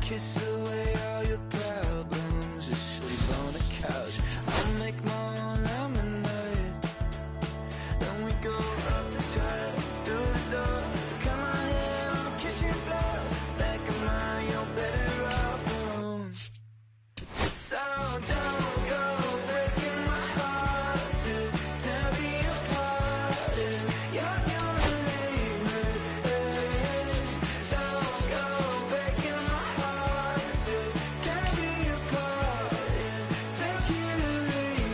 kiss away all your problems, just sleep on the couch. I'll make my own lemonade. Then we go up the drive, through the door, cut my hair on the kitchen floor. Back of mine, you're better off alone. So don't go breaking my heart, just tear me apart if you're gonna leave me. Don't go breaking my heart, just tear me apart and take you to leave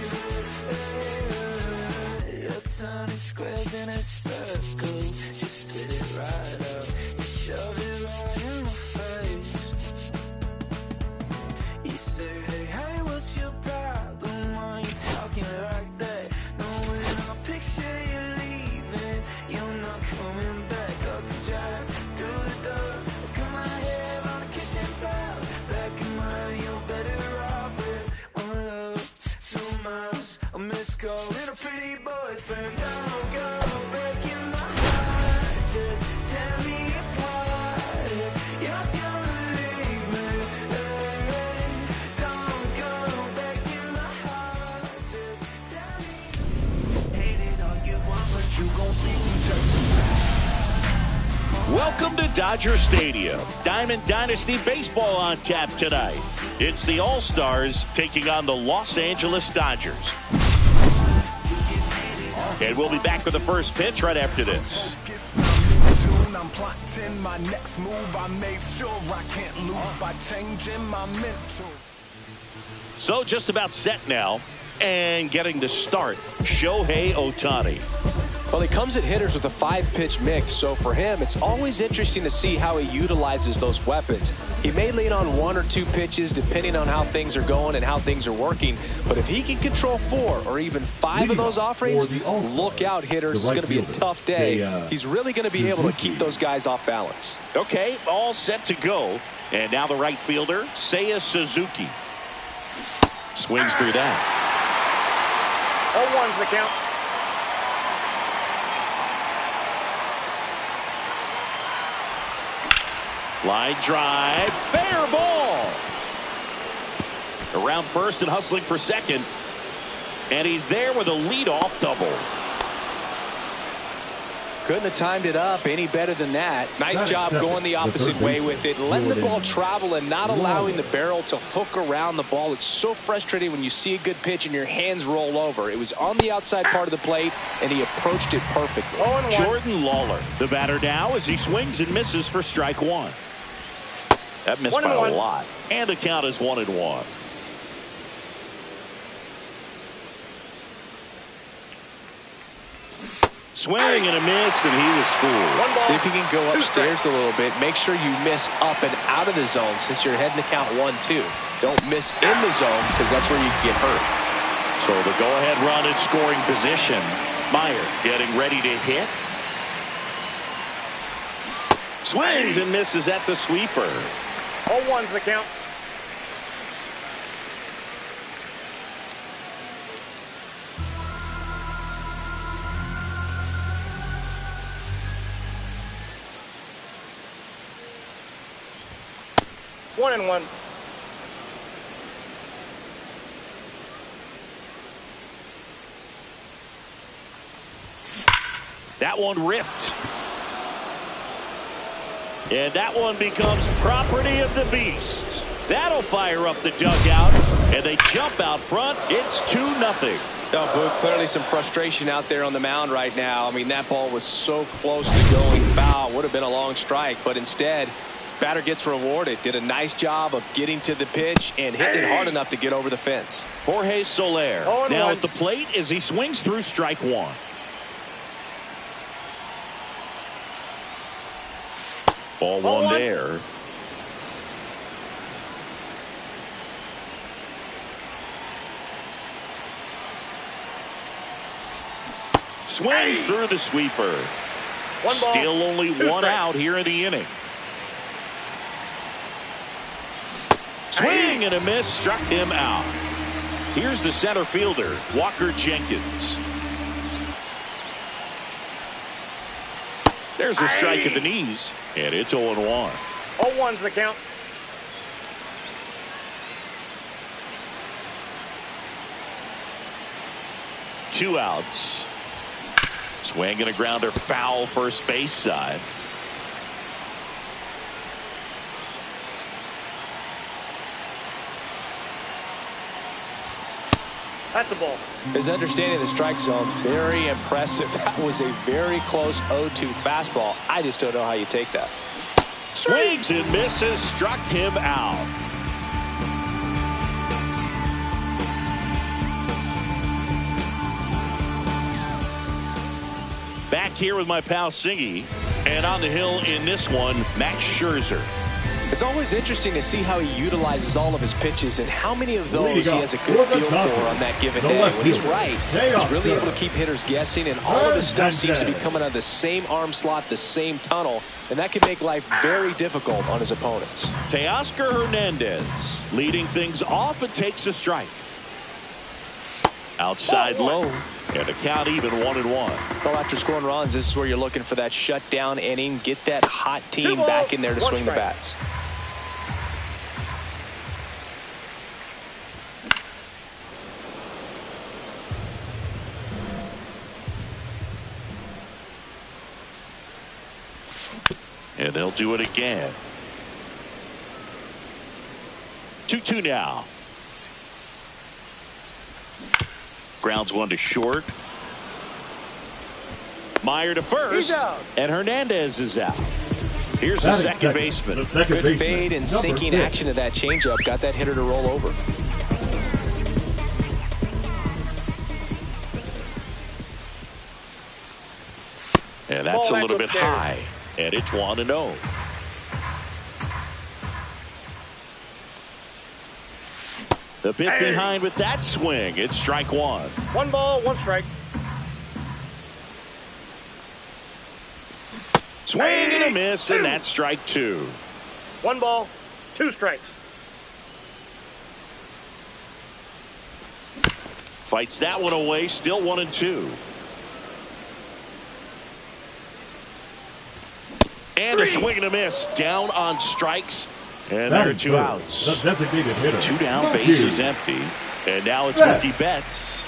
me. You're turning squares in a circle, just spit it right out, you shove it right in my face. You say, hey, hey, what's your problem? Why you talking like that? Knowing I'll picture you leaving, you're not coming back. Up the drive, through the door, cut my hair on the kitchen floor. Back in mine, you're better off with one love, 2 miles, a missed call, and a pretty boyfriend. Don't go breaking my heart, just tear me apart if you're gonna leave me. Don't go breaking my heart, just tell me. Hate it all you want, but you gon' see me turn. Welcome to Dodger Stadium. Diamond Dynasty Baseball on tap tonight. It's the All-Stars taking on the Los Angeles Dodgers. And we'll be back with the first pitch right after this. I'm plotting my next move. I made sure I can't lose by changing my mental. So just about set now and getting to start, Shohei Ohtani. Well, he comes at hitters with a 5-pitch mix, so for him, it's always interesting to see how he utilizes those weapons. He may lean on 1 or 2 pitches depending on how things are going and how things are working, but if he can control 4 or even 5 of those offerings, look out, hitters. It's going to be a tough day. He's really going to be able to keep those guys off balance. Okay, all set to go. And now the right fielder, Seiya Suzuki. Swings through that. 0-1's the count. Line drive, fair ball. Around first and hustling for second. And he's there with a leadoff double. Couldn't have timed it up any better than that. Nice job going the opposite way with it, letting the ball travel and not allowing the barrel to hook around the ball. It's so frustrating when you see a good pitch and your hands roll over. It was on the outside part of the plate, and he approached it perfectly. Jordan Lawler, the batter now, as he swings and misses for strike 1. That missed by a lot. And the count is 1-1. Swing and a miss, and he was fooled. See if you can go upstairs a little bit. Make sure you miss up and out of the zone since you're heading to count 1-2. Don't miss in the zone because that's where you can get hurt. So the go-ahead run in scoring position. Meyer getting ready to hit. Swings and misses at the sweeper. 0-1's the count. One and one. That one ripped. And that one becomes property of the beast. That'll fire up the dugout, and they jump out front. It's 2-0. Oh, Boog, clearly some frustration out there on the mound right now. I mean, that ball was so close to going foul. Would have been a long strike, but instead, batter gets rewarded. Did a nice job of getting to the pitch and hitting it hard enough to get over the fence. Jorge Soler now at the plate as he swings through strike 1. Ball one there. Swings through the sweeper. Still only one out here in the inning. Swing and a miss, struck him out. Here's the center fielder, Walker Jenkins. There's a strike at the knees, and it's 0-1. 0-1's the count. 2 outs. Swing and a grounder foul first base side. That's a ball. His understanding of the strike zone, very impressive. That was a very close 0-2 fastball. I just don't know how you take that. Swings and misses, struck him out. Back here with my pal Singy, and on the hill in this one, Max Scherzer. It's always interesting to see how he utilizes all of his pitches and how many of those he has a good feel for on that given day. When he's right, he's really able to keep hitters guessing, and all of his stuff seems to be coming out of the same arm slot, the same tunnel, and that can make life very difficult on his opponents. Teoscar Hernandez leading things off and takes a strike. Outside low, and a count even 1-1. Well, after scoring runs, this is where you're looking for that shutdown inning. Get that hot team back in there to swing the bats. And they'll do it again. 2-2 now. Grounds one to short. Meyer to first. And Hernandez is out. Here's the second baseman. Good fade and sinking action of that changeup. Got that hitter to roll over. And that's a little bit high. And it's 1-0. The bit behind with that swing. It's strike one. 1 ball, 1 strike. Swing and a miss, and that's strike 2. 1 ball, 2 strikes. Fights that one away. Still 1-2. And a swing and a miss. Down on strikes. And there are 2 outs. Designated hitter. 2 down, base is empty. And now it's Mookie Betts.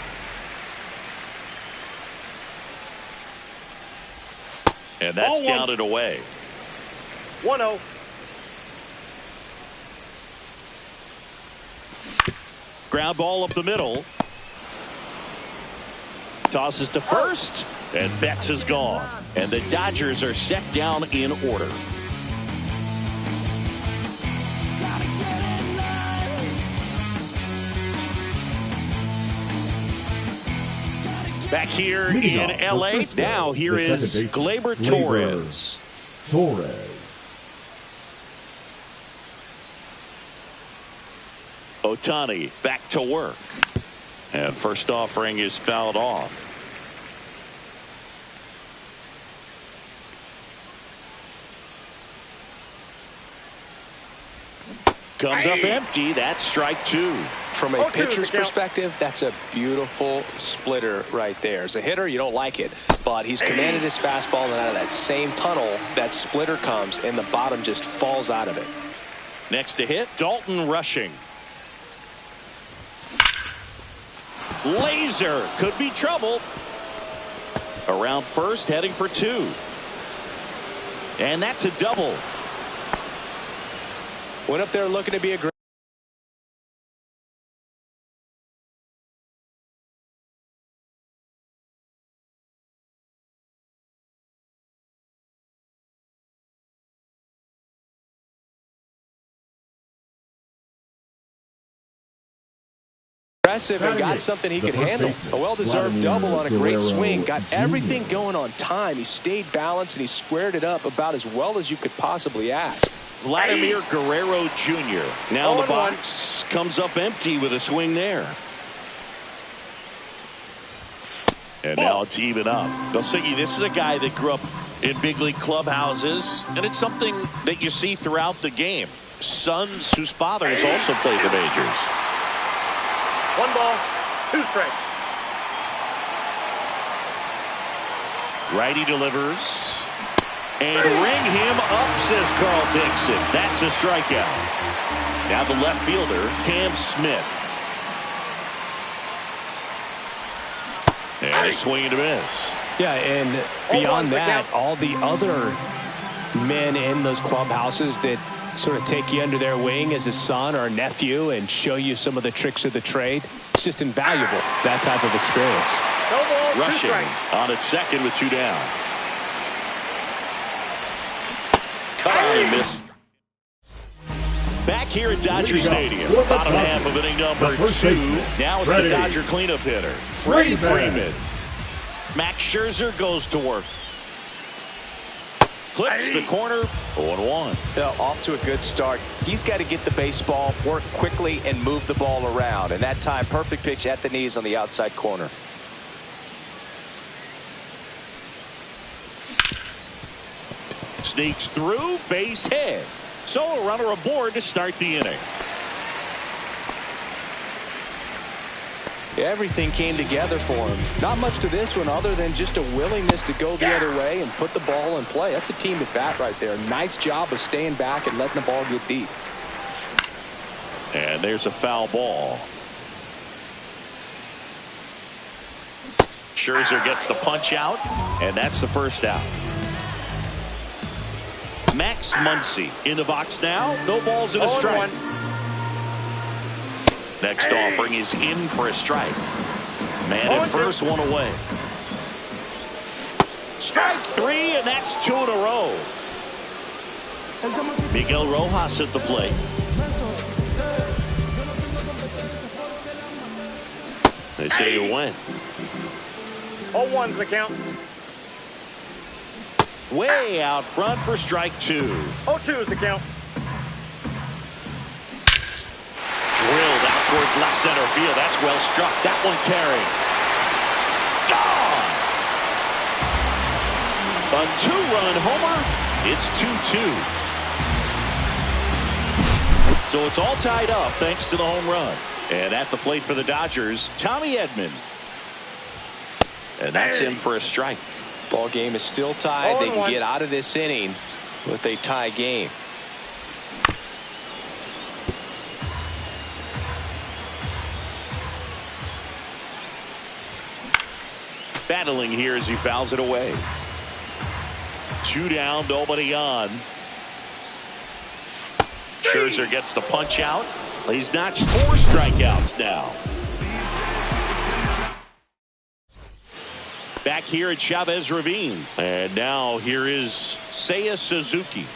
And that's down and away. 1-0. Ground ball up the middle. Tosses to first. And Betts is gone. And the Dodgers are set down in order. Back here in L.A. Now here is Gleyber Torres. Ohtani back to work. And first offering is fouled off. Comes up empty. That's strike 2. From a pitcher's perspective, that's a beautiful splitter right there. As a hitter, you don't like it, but he's commanded his fastball, and out of that same tunnel, that splitter comes, and the bottom just falls out of it. Next to hit, Dalton rushing. Laser could be trouble. Around first, heading for 2. And that's a double. Went up there looking to be aggressive. And got something he could handle. A well-deserved double on a great swing. Got everything going on time. He stayed balanced and he squared it up about as well as you could possibly ask. Vladimir Guerrero Jr. Now the box comes up empty with a swing there. And now it's even up. Singy, this is a guy that grew up in big league clubhouses, and it's something that you see throughout the game. Sons whose fathers also played the majors. 1 ball, 2 strikes. Righty delivers. And ring him up, says Carl Dixon. That's a strikeout. Now the left fielder, Cam Smith. And a swing and a miss. Yeah, and beyond that, all the other men in those clubhouses that sort of take you under their wing as a son or a nephew and show you some of the tricks of the trade, it's just invaluable, that type of experience. No ball, Rushing on its second with 2 down. Cut on and missed. Back here at Dodger Stadium, bottom half of inning number 2. Now it's the Dodger cleanup hitter, Freddie Freeman. Max Scherzer goes to work. Clips the corner, 0-1. Off to a good start. He's got to get the baseball, work quickly, and move the ball around. And that time, perfect pitch at the knees on the outside corner. Sneaks through, base hit. So a runner aboard to start the inning. Everything came together for him. Not much to this one other than just a willingness to go the other way and put the ball in play. That's a team at bat right there. Nice job of staying back and letting the ball get deep. And there's a foul ball. Scherzer gets the punch out, and that's the first out. Max Muncy in the box now. No balls and a strike. Next offering is in for a strike. Man at first, 1 away. Strike 3, and that's 2 in a row. Miguel Rojas at the plate. They say you win. 0-1's the count. Way out front for strike 2. 0-2 is the count. Drilled out towards left center field. That's well struck. That one carried. Gone! A 2-run homer. It's 2-2. So it's all tied up thanks to the home run. And at the plate for the Dodgers, Tommy Edman. And that's him for a strike. Ball game is still tied. They can get out of this inning with a tie game. Battling here as he fouls it away. 2 down, nobody on. Scherzer gets the punch out. He's notched 4 strikeouts now. Back here at Chavez Ravine. And now here is Seiya Suzuki.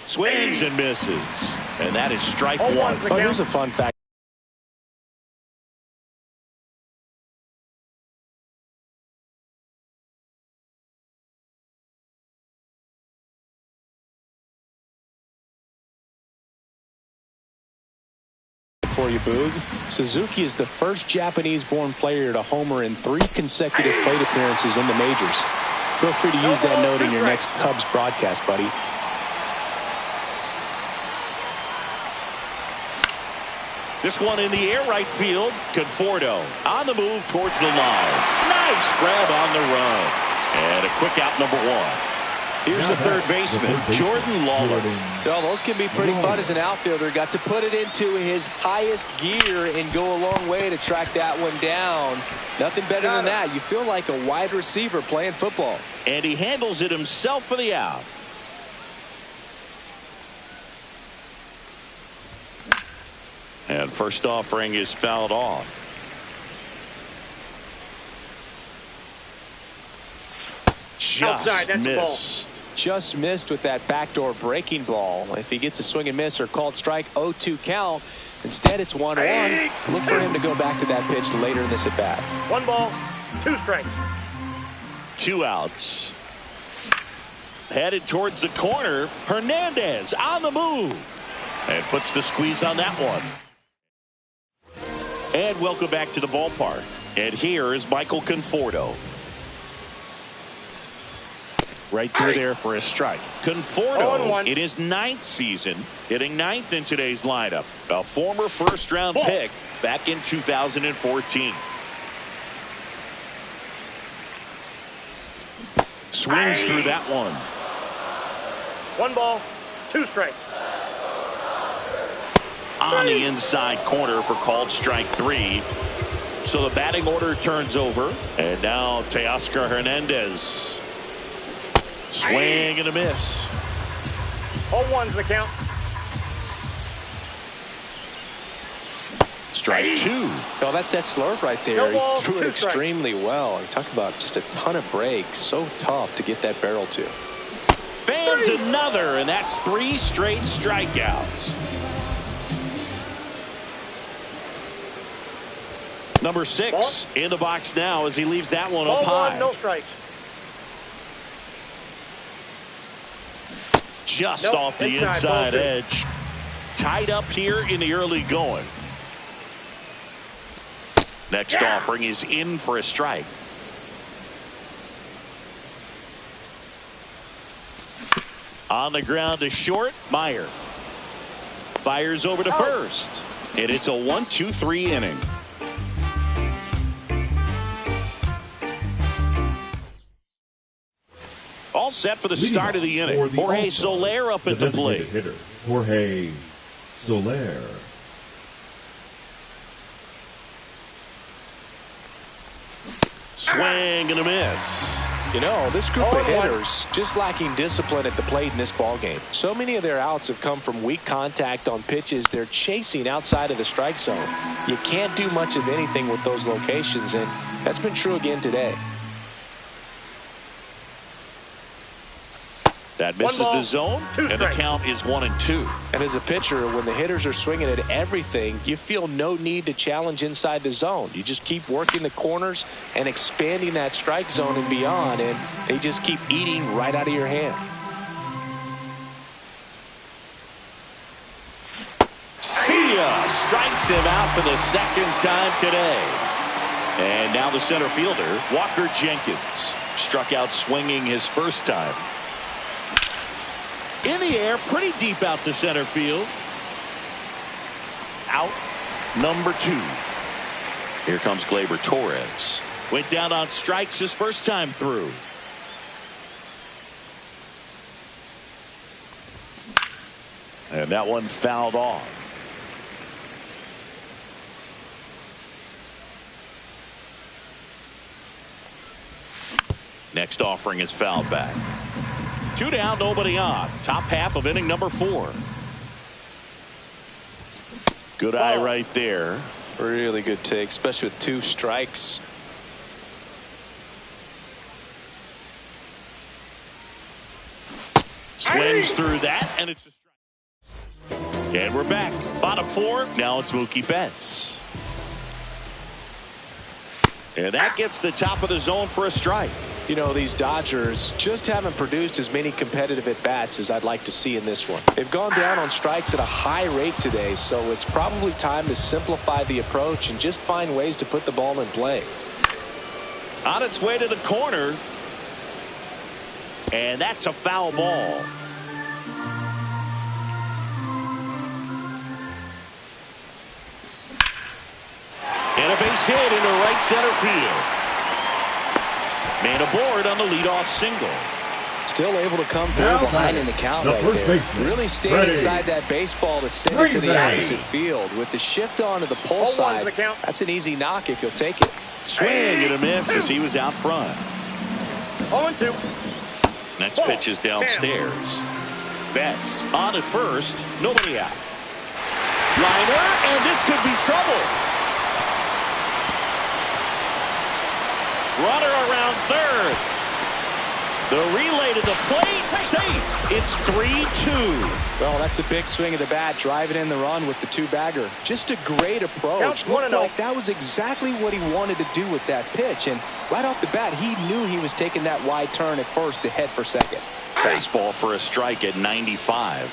Swings and misses. And that is strike 1. Oh, here's a fun fact. For you, Boog. Suzuki is the first Japanese-born player to homer in 3 consecutive plate appearances in the majors. Feel free to use that note in your next Cubs broadcast, buddy. This one in the air right field. Conforto on the move towards the line. Nice grab on the run. And a quick out, number 1. Here's the third baseman, Jordan Lawler. Well, those can be pretty fun as an outfielder. Got to put it into his highest gear and go a long way to track that one down. Nothing better than that. You feel like a wide receiver playing football. And he handles it himself for the out. And first offering is fouled off. Just missed. Just missed with that backdoor breaking ball. If he gets a swing and miss or called strike, 0-2 count. Instead, it's 1-1. Look for him to go back to that pitch later in this at bat. 1 ball, 2 strikes. 2 outs. Headed towards the corner. Hernandez on the move. And puts the squeeze on that one. And welcome back to the ballpark. And here is Michael Conforto. Right through there for a strike. Conforto in his 9th season, hitting 9th in today's lineup. A former first-round pick back in 2014. Swings through that one. 1 ball, 2 strikes. on the inside corner for called strike 3. So the batting order turns over. And now Teoscar Hernandez. Swing and a miss. 0-1's the count. Strike 2. Oh, that's that slurve right there. No ball, He threw it 2 strikes. extremely well. You talk about just a ton of breaks. So tough to get that barrel to. Fans another, and that's 3 straight strikeouts. Number 6 in the box now as he leaves that one up 0-1, high. no strikes. Just Nope, off the inside, inside ball 2. edge. Tied up here in the early going. Next offering is in for a strike. On the ground to short, Meyer. Fires over to first. And it's a 1-2-3 inning. All set for the start of the inning. Jorge Soler up at the plate. Hitter, Jorge Soler. Swing and a miss. You know, this group of hitters just lacking discipline at the plate in this ballgame. So many of their outs have come from weak contact on pitches they're chasing outside of the strike zone. You can't do much of anything with those locations, and that's been true again today. That misses the zone, and the count is 1-2. And as a pitcher, when the hitters are swinging at everything, you feel no need to challenge inside the zone. You just keep working the corners and expanding that strike zone and beyond, and they just keep eating right out of your hand. See ya! Strikes him out for the second time today. And now the center fielder, Walker Jenkins, struck out swinging his first time. In the air, pretty deep out to center field. Out number 2. Here comes Gleyber Torres. Went down on strikes his first time through. And that one fouled off. Next offering is fouled back. 2 down, nobody on. Top half of inning number 4. Good eye right there. Really good take, especially with 2 strikes. Swings through that, and it's a strike. And we're back. Bottom 4. Now it's Mookie Betts. And that gets the top of the zone for a strike. You know, these Dodgers just haven't produced as many competitive at-bats as I'd like to see in this one. They've gone down on strikes at a high rate today, so it's probably time to simplify the approach and just find ways to put the ball in play. On its way to the corner. And that's a foul ball. And a base hit into right center field. Man aboard on the leadoff single. Still able to come through behind in the count right there. Really stayed inside that baseball to send it to the opposite field. With the shift on to the pull side, that's an easy knock if you'll take it. Swing and a miss as he was out front. 0-2. Next pitch is downstairs. Betts on at first. Nobody out. Liner, and this could be trouble. Runner around third. The relay to the plate. Safe. It's 3-2. Well, that's a big swing of the bat, driving in the run with the 2-bagger. Just a great approach. Looked like that was exactly what he wanted to do with that pitch. And right off the bat, he knew he was taking that wide turn at first to head for second. Fastball for a strike at 95.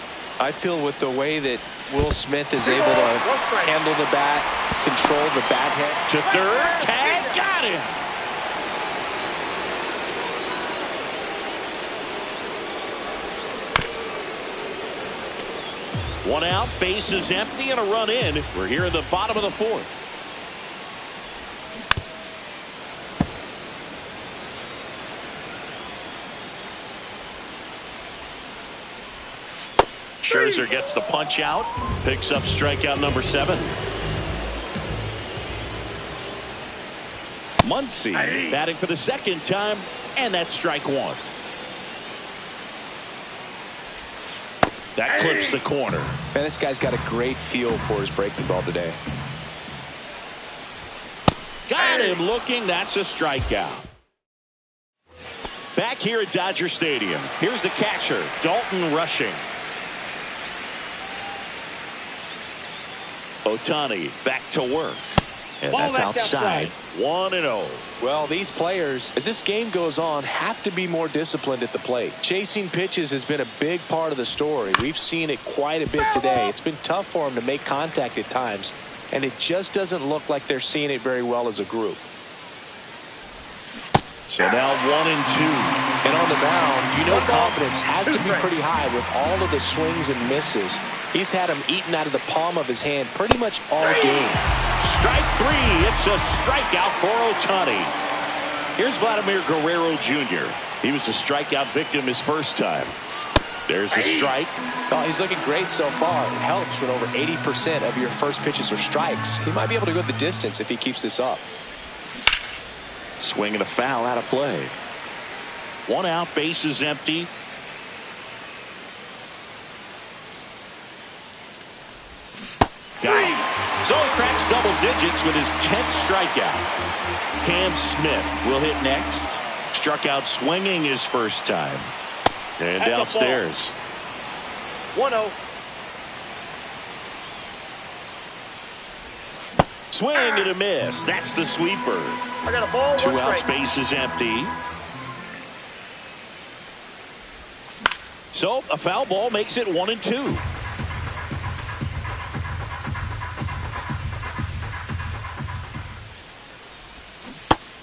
I feel with the way that Will Smith is able to handle the bat, control the bat head. To third. Tag. Got him. One out, bases empty, and a run in. We're here in the bottom of the 4th. Scherzer gets the punch out, picks up strikeout number 7. Muncy batting for the second time, and that's strike 1. That clips the corner. Man, this guy's got a great feel for his breaking ball today. Got him looking. That's a strikeout. Back here at Dodger Stadium, here's the catcher, Dalton Rushing. Ohtani back to work. And that's outside. 1-0. Well, these players, as this game goes on, have to be more disciplined at the plate. Chasing pitches has been a big part of the story. We've seen it quite a bit today. It's been tough for them to make contact at times, and it just doesn't look like they're seeing it very well as a group. So now 1-2. And on the mound, you know confidence has to be pretty high with all of the swings and misses. He's had them eaten out of the palm of his hand pretty much all game. Strike 3. It's a strikeout for Ohtani. Here's Vladimir Guerrero Jr. He was a strikeout victim his first time. There's a strike. Oh, he's looking great so far. It helps when over 80% of your first pitches are strikes. He might be able to go the distance if he keeps this up. Swing and a foul out of play. 1 out, bases empty. Got him. So he cracks double digits with his 10th strikeout. Cam Smith will hit next. Struck out swinging his first time. And That's downstairs. 1-0. Swing and a miss. That's the sweeper. I got a ball. 2 1 outs, strike. bases empty. So a foul ball makes it 1-2.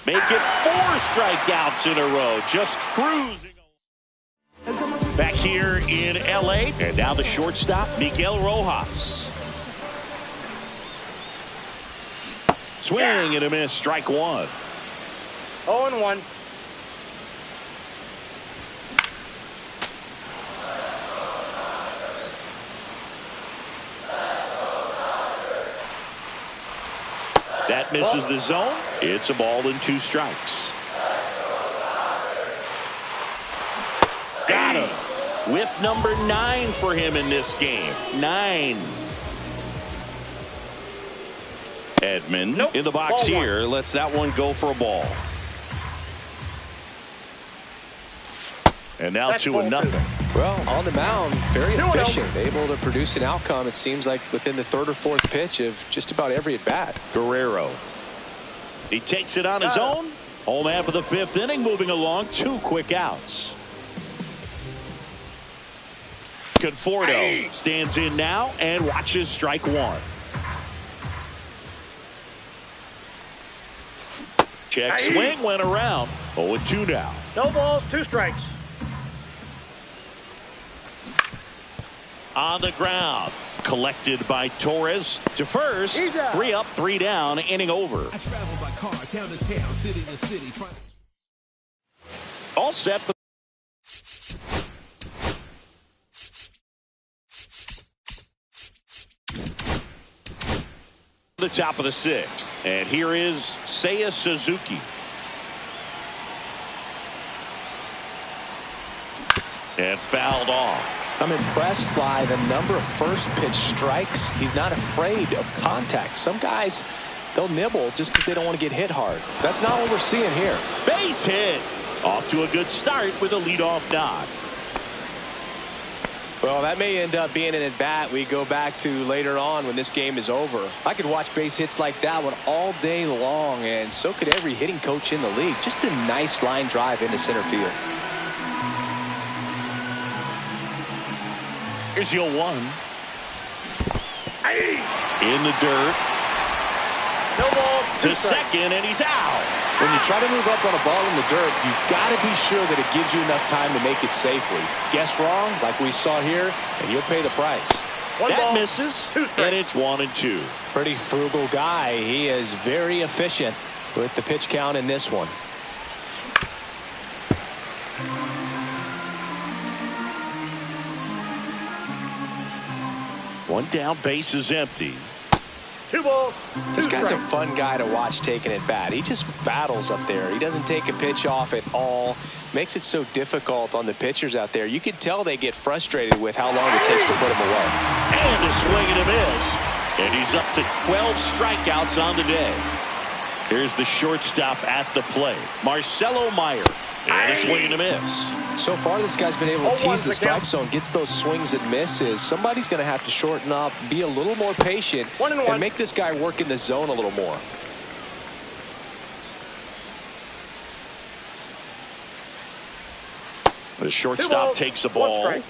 Make it 4 strikeouts in a row. Just cruising. Back here in L.A. And now the shortstop, Miguel Rojas. Swing and a miss. Strike 1. 0-1. That misses the zone. It's a ball and 2 strikes. Got him. Whiff number 9 for him in this game. 9. Edman in the box Ball 1. here. Lets that one go for a ball. And now That's 2-0. Well, on the mound, very 2-0. efficient, able to produce an outcome, it seems like, within the 3rd or 4th pitch of just about every at-bat. Guerrero. He takes it on his own. Home half of the 5th inning, moving along. 2 quick outs. Conforto stands in now and watches strike 1. Check swing went around. 0-2 now. No balls, 2 strikes. On the ground. Collected by Torres to first. 3 up, 3 down. Inning over. I travel by car, town to town, city to city. All set for the top of the 6th. And here is Seiya Suzuki. And fouled off. I'm impressed by the number of first pitch strikes. He's not afraid of contact. Some guys, they'll nibble just because they don't want to get hit hard. That's not what we're seeing here. Base hit. Off to a good start with a leadoff knock. Well, that may end up being an at-bat we go back to later on when this game is over. I could watch base hits like that one all day long, and so could every hitting coach in the league. Just a nice line drive into center field. Here's your 1. In the dirt. No balls, 2 To strikes. second, and he's out. When you try to move up on a ball in the dirt, you've got to be sure that it gives you enough time to make it safely. Guess wrong, like we saw here, and you'll pay the price. 1 That ball, misses, 2 strikes. and it's 1-2. Pretty frugal guy. He is very efficient with the pitch count in this one. One down, base is empty. 2 balls. This guy's a strikes. fun guy to watch taking at bat. He just battles up there. He doesn't take a pitch off at all. Makes it so difficult on the pitchers out there. You can tell they get frustrated with how long it takes to put him away. And a swing and a miss. And he's up to 12 strikeouts on the day. Here's the shortstop at the plate, Marcelo Meyer. And a swing and a miss. So far, this guy's been able to 0-1 tease the the strike count. zone, gets those swings and misses. Somebody's going to have to shorten up, be a little more patient, 1-1. and make this guy work in the zone a little more. The 2 shortstop balls, takes the 1 ball. strike.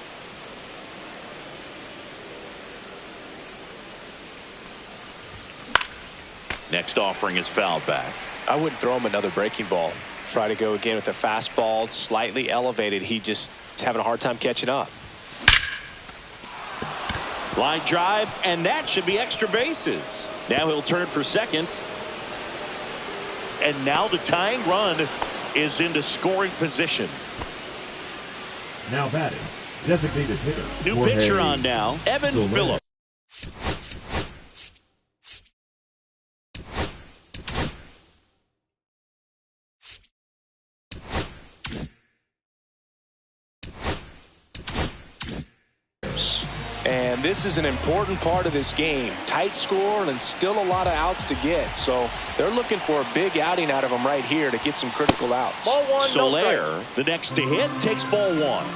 Next offering is fouled back. I wouldn't throw him another breaking ball. Try to go again with the fastball, slightly elevated. He just is having a hard time catching up. Line drive, and that should be extra bases. Now he'll turn for second. And now the tying run is into scoring position. Now batting, designated hitter. New Jorge pitcher on now, Evan Soler. Phillips. And this is an important part of this game. Tight score and still a lot of outs to get. So they're looking for a big outing out of him right here to get some critical outs. Ball 1, no strike. Soler, the next to hit, takes ball 1.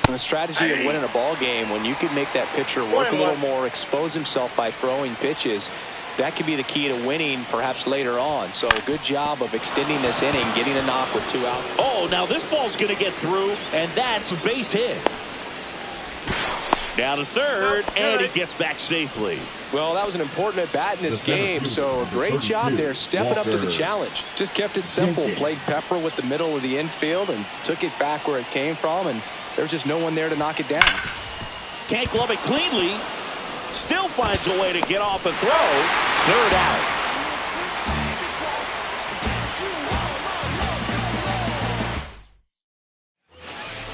The strategy of winning a ball game, when you can make that pitcher work a little more, expose himself by throwing pitches, that could be the key to winning perhaps later on. So good job of extending this inning, getting a knock with 2 outs. Oh, now this ball's going to get through, and that's a base hit. Down to third, and he gets back safely. Well, that was an important at bat in this game, so a great job there stepping up to the challenge. Just kept it simple, played pepper with the middle of the infield and took it back where it came from, and there's just no one there to knock it down. Can't glove it cleanly. Still finds a way to get off and throw. Third out.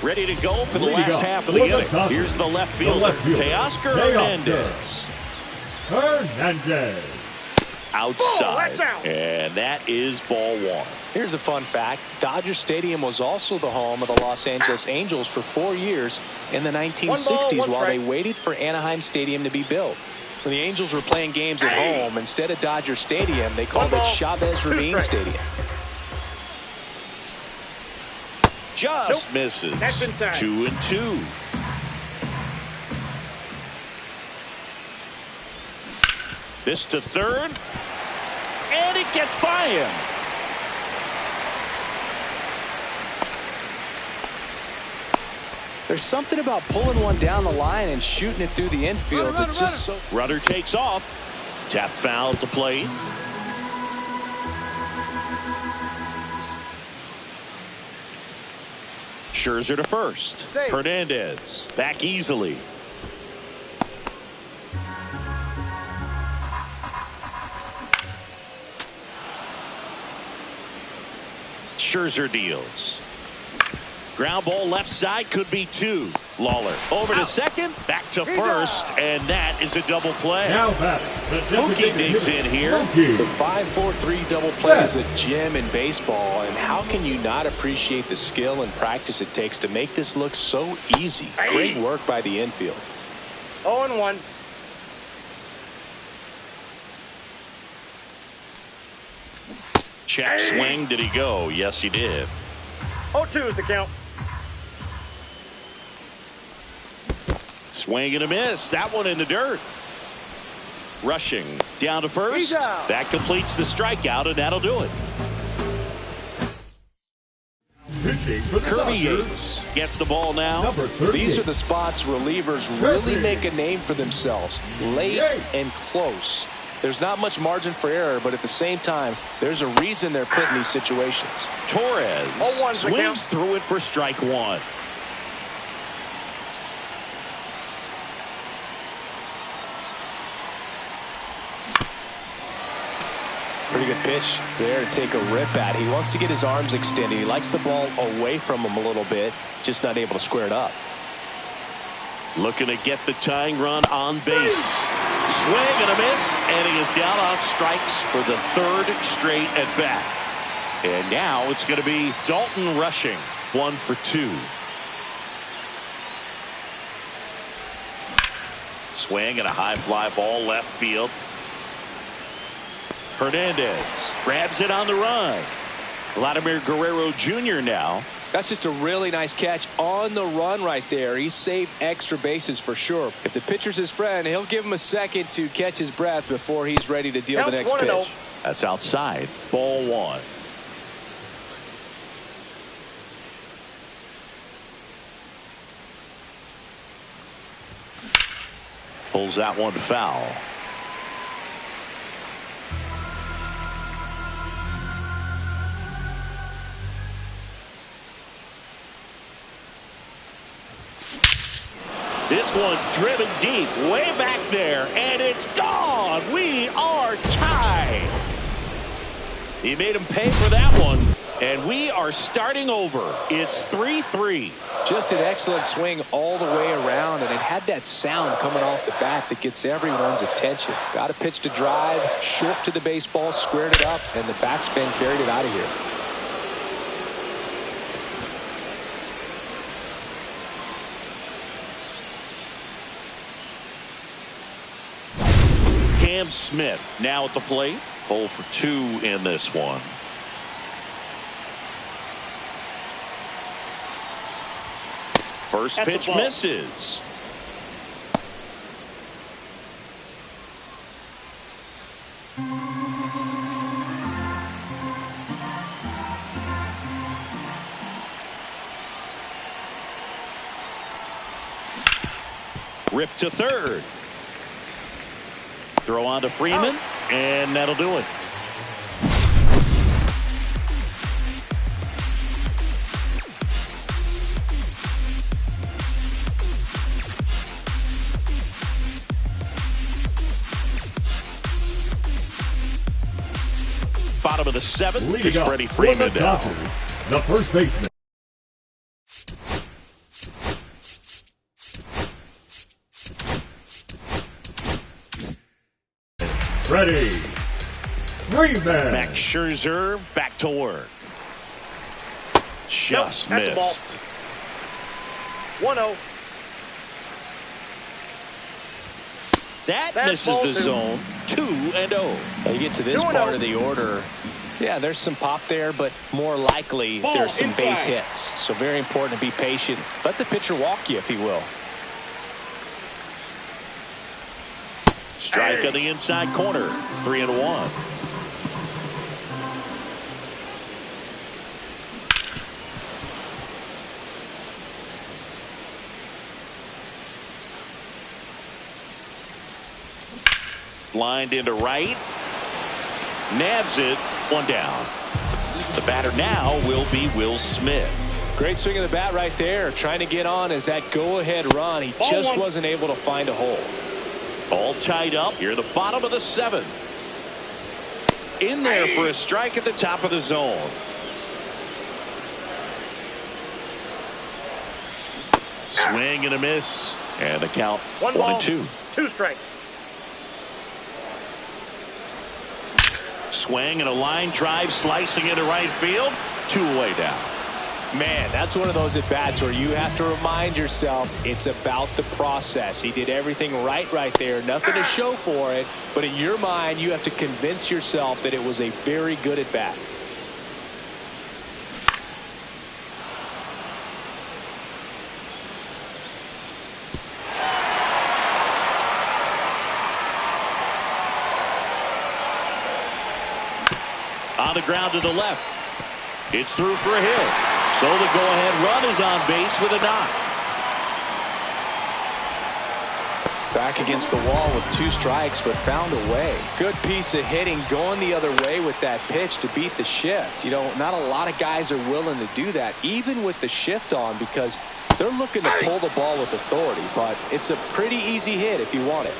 Ready to go for the Leading last off half of the for the inning. Dodgers, Here's the left the fielder, left fielder, Teoscar Teoscar Hernandez. Hernandez. Outside. that's out. And that is ball 1. Here's a fun fact. Dodger Stadium was also the home of the Los Angeles Angels for 4 years in the 1960s 1 while they strike. waited for Anaheim Stadium to be built. When the Angels were playing games at home, instead of Dodger Stadium, they called 1 it ball, Chavez 2 Ravine strikes. Stadium. Just Nope. misses. That's inside. 2-2. This to third. And it gets by him. There's something about pulling one down the line and shooting it through the infield that's just so... Runner takes off. Tap foul at the plate. Scherzer to first. Safe. Hernandez back easily. Scherzer deals. Ground ball left side, could be 2. Lawler over to second, back to first, and that is a double play. Now batting, the Mookie designated digs hitter, in here. Mookie. The 5-4-3 double play is a gem in baseball, and how can you not appreciate the skill and practice it takes to make this look so easy? Great work by the infield. 0-1. Check swing, did he go? Yes, he did. 0-2 is the count. Swing and a miss. That one in the dirt. Rushing down to first. He's out. That completes the strikeout, and that'll do it. Pitching for the Kirby Dodgers, Yates gets the ball now. number 38. These are the spots relievers really Kirby. make a name for themselves. Late Yates. and close. There's not much margin for error, but at the same time, there's a reason they're put in these situations. Torres 0-1 is the count. swings through it for strike 1. Pretty good pitch there to take a rip at. He wants to get his arms extended. He likes the ball away from him a little bit, just not able to square it up. Looking to get the tying run on base. Swing and a miss, and he is down on strikes for the third straight at bat. And now it's going to be Dalton rushing, 1 for 2. Swing and a high fly ball left field. Hernandez grabs it on the run. Vladimir Guerrero Jr. now. That's just a really nice catch on the run right there. He saved extra bases for sure. If the pitcher's his friend, he'll give him a second to catch his breath before he's ready to deal the next pitch. That's outside. Ball 1. Pulls that one foul. This one driven deep, way back there, and it's gone. We are tied. He made him pay for that one, and we are starting over. It's 3-3. Just an excellent swing all the way around, and it had that sound coming off the bat that gets everyone's attention. Got a pitch to drive, short to the baseball, squared it up, and the backspin carried it out of here. Cam Smith now at the plate. 0 for 2 in this one. First pitch misses. Rip to third. Throw on to Freeman, and that'll do it. Bottom of the 7th, Leading it's up Freddie for the Freeman now. Dodgers, the first baseman. Freddie Freeman. Max Scherzer back to work. Just missed. 1-0. That misses the zone. 2-0. You get to this part of the order. Yeah, there's some pop there, but more likely there's some base hits. So very important to be patient. Let the pitcher walk you, if he will. Strike on the inside corner. 3-1. Lined into right. Nabs it. 1 down. The batter now will be Will Smith. Great swing of the bat right there. Trying to get on as that go-ahead run. He just wasn't able to find a hole. All tied up here, the bottom of the 7th. In there for a strike at the top of the zone. Swing and a miss. And the count 1-2. 2 strikes. Swing and a line drive slicing into right field. 2 away down. Man, that's one of those at-bats where you have to remind yourself it's about the process. He did everything right there. Nothing to show for it. But in your mind, you have to convince yourself that it was a very good at-bat. On the ground to the left. It's through for a hit. So the go-ahead run is on base with a knock. Back against the wall with 2 strikes, but found a way. Good piece of hitting going the other way with that pitch to beat the shift. You know, not a lot of guys are willing to do that, even with the shift on, because they're looking to pull the ball with authority. But it's a pretty easy hit if you want it.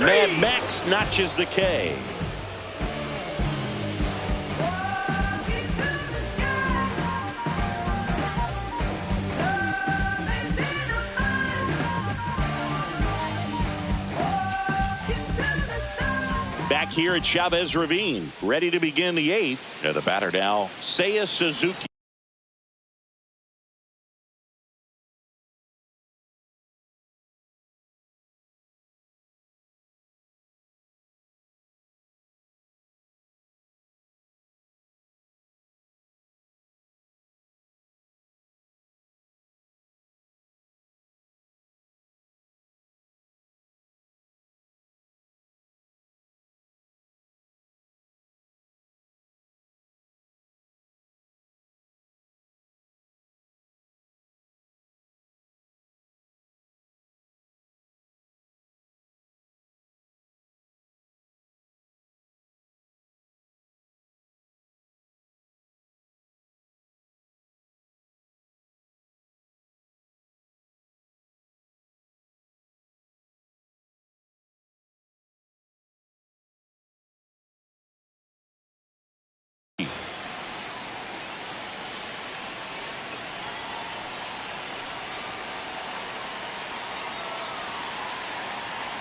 Mad Max notches the K. Back here at Chavez Ravine, ready to begin the 8th. And the batter now, Seiya Suzuki.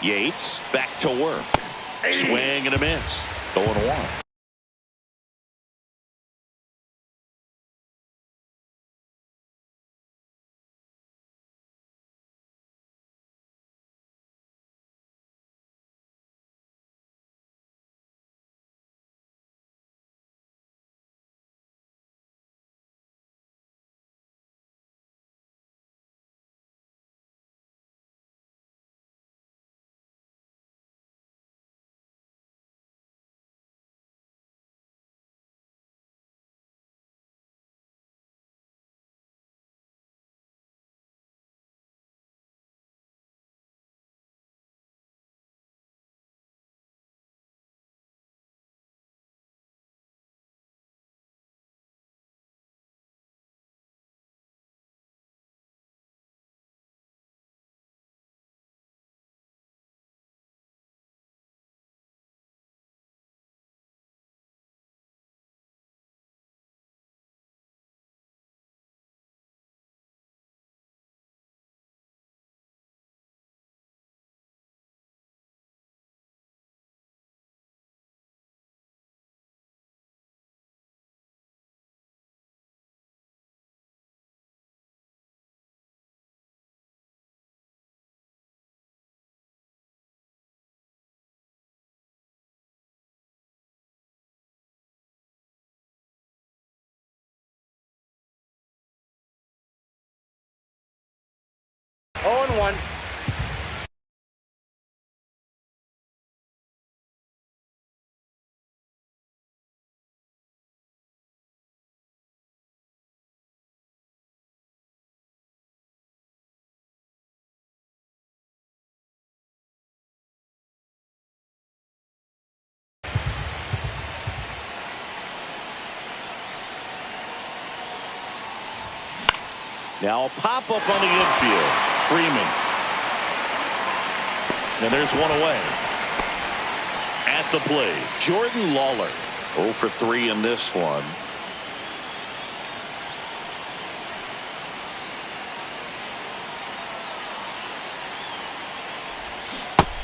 Yates back to work. Swing and a miss. 0-1. Oh and 1. Now a pop-up on the infield. Freeman. And there's one away. At the plate, Jordan Lawler. 0 for 3 in this one.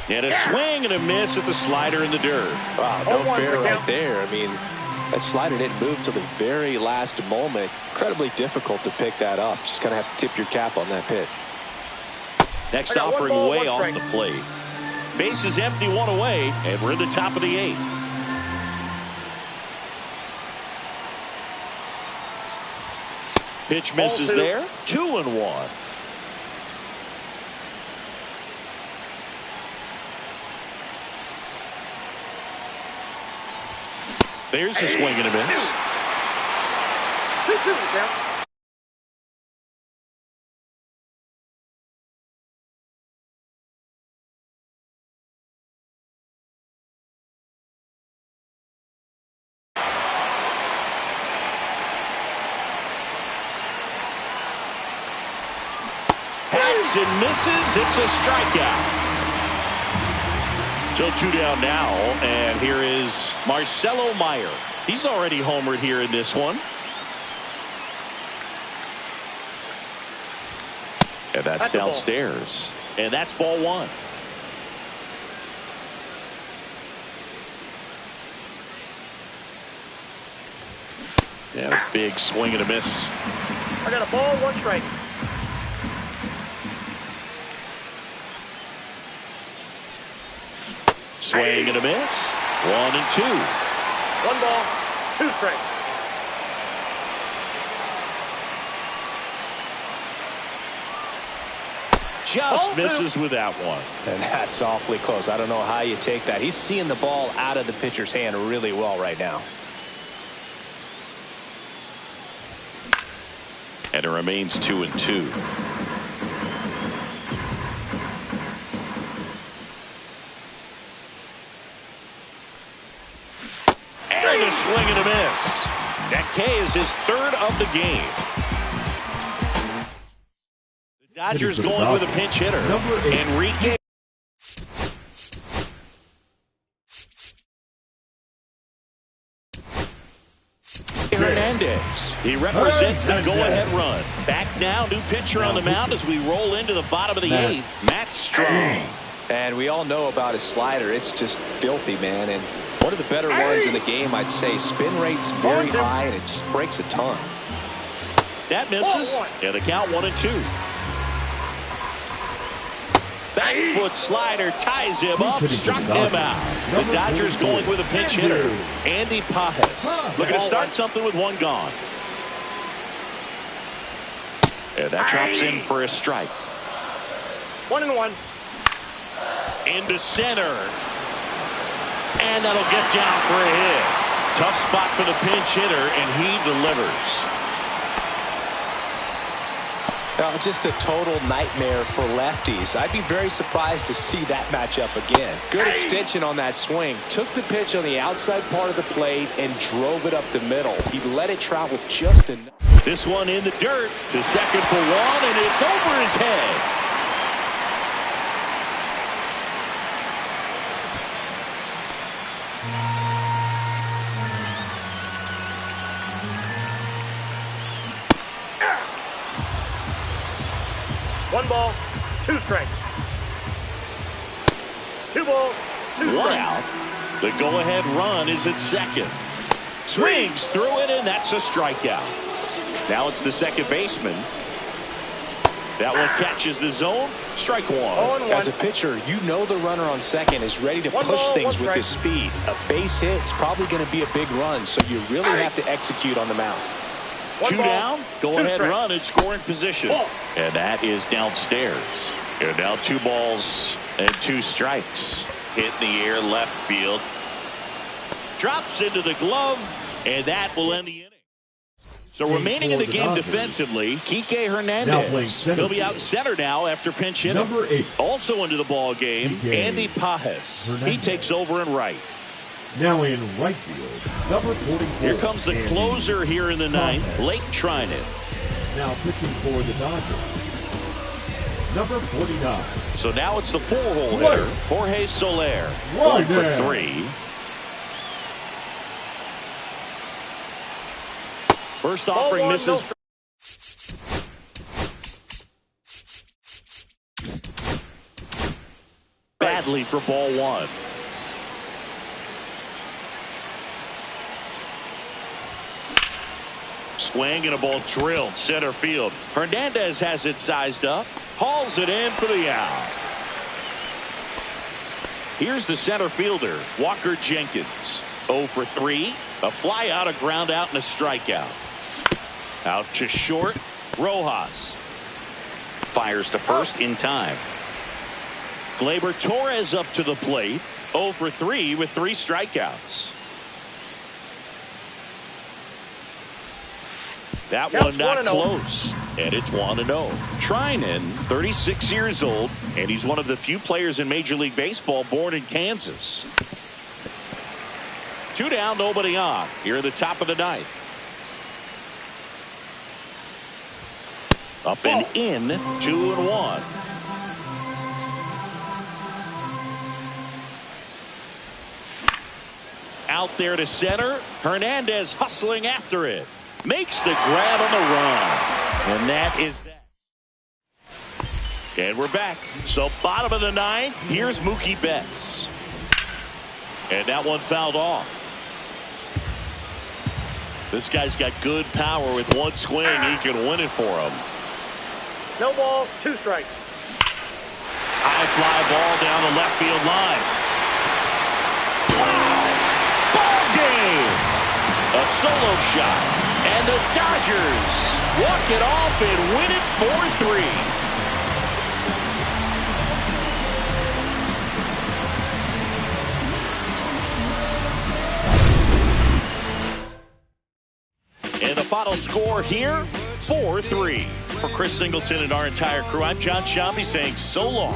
And a swing and a miss at the slider in the dirt. Wow, no fair right there. I mean, that slider didn't move till the very last moment. Incredibly difficult to pick that up. Just kind of have to tip your cap on that pitch. Next offering way off the plate. Base is empty, 1 away, and we're in the top of the 8th. Pitch misses there. 2-1. There's a swing and a miss. 2-2 now. Hacks and misses. It's a strikeout. So 2 down now, and here is Marcelo Meyer. He's already homered here in this one. And that's downstairs. And that's ball 1. Yeah, big swing and a miss. I got a ball, 1 strike. Swing and a miss. 1 and 2. 1 ball, 2 strikes. Just misses with that one. And that's awfully close. I don't know how you take that. He's seeing the ball out of the pitcher's hand really well right now. And it remains 2 and 2. And a swing and a miss. That K is his 3rd of the game. The Dodgers going with a pinch hitter. Enrique Hernandez. He represents the go-ahead run. Back now, new pitcher on the mound as we roll into the bottom of the 8th. Matt Strong. And we all know about his slider. It's just filthy, man. And one of the better ones in the game, I'd say. Spin rate's very high, and it just breaks a ton. That misses. Yeah, the count 1 and 2. Back foot slider ties him up, struck him out. The Dodgers going with a pinch hitter, Andy Pajes. Looking to start something with 1 gone. And that drops in for a strike. 1 and 1. Into center. And that'll get down for a hit. Tough spot for the pinch hitter, and he delivers. Just a total nightmare for lefties. I'd be very surprised to see that matchup again. Good extension on that swing. Took the pitch on the outside part of the plate and drove it up the middle. He let it travel just enough. This one in the dirt to second for 1, and it's over his head. One ball, 2 strikes. 2 balls, 2 strikes. 1 out. The go-ahead run is at second. Swings through it, and that's a strikeout. Now it's the second baseman. That one catches the zone. Strike 1. As a pitcher, you know the runner on second is ready to push things with his speed. A base hit's probably going to be a big run, so you really have to execute on the mound. 2 down, go-ahead run in scoring position. And that is downstairs. And now 2 balls and 2 strikes. Hit in the air, left field. Drops into the glove, and that will end the inning. So remaining in the game defensively, Kike Hernandez. He'll be out center now after pinch hitting. Number 8. Also into the ball game, Andy Pajes. He takes over in right. Now in right field, number 44. Here comes the closer here in the 9th, Blake Trinan. Now pitching for the Dodgers, number 49. So now it's the 4-hole hitter, Jorge Soler. 1 for 3. First offering misses. Badly for ball 1. Swing and a ball drilled center field. Hernandez has it sized up. Hauls it in for the out. Here's the center fielder, Walker Jenkins. 0 for 3. A fly out, a ground out, and a strikeout. Out to short, Rojas. Fires to first in time. Gleyber Torres up to the plate. 0 for 3 with 3 strikeouts. That one not close, and it's 1-0. Trinan, 36 years old, and he's one of the few players in Major League Baseball born in Kansas. 2 down, nobody on. Here at the top of the 9th. Up and in, 2-1. Out there to center. Hernandez hustling after it. Makes the grab on the run. And that is that. And we're back. So bottom of the 9th. Here's Mookie Betts. And that one fouled off. This guy's got good power. With one swing, he can win it for him. No ball, 2 strikes. High fly ball down the left field line. Wow! Ball game! A solo shot. And the Dodgers walk it off and win it 4-3. And the final score here, 4-3. For Chris Singleton and our entire crew, I'm John Sciambi saying so long.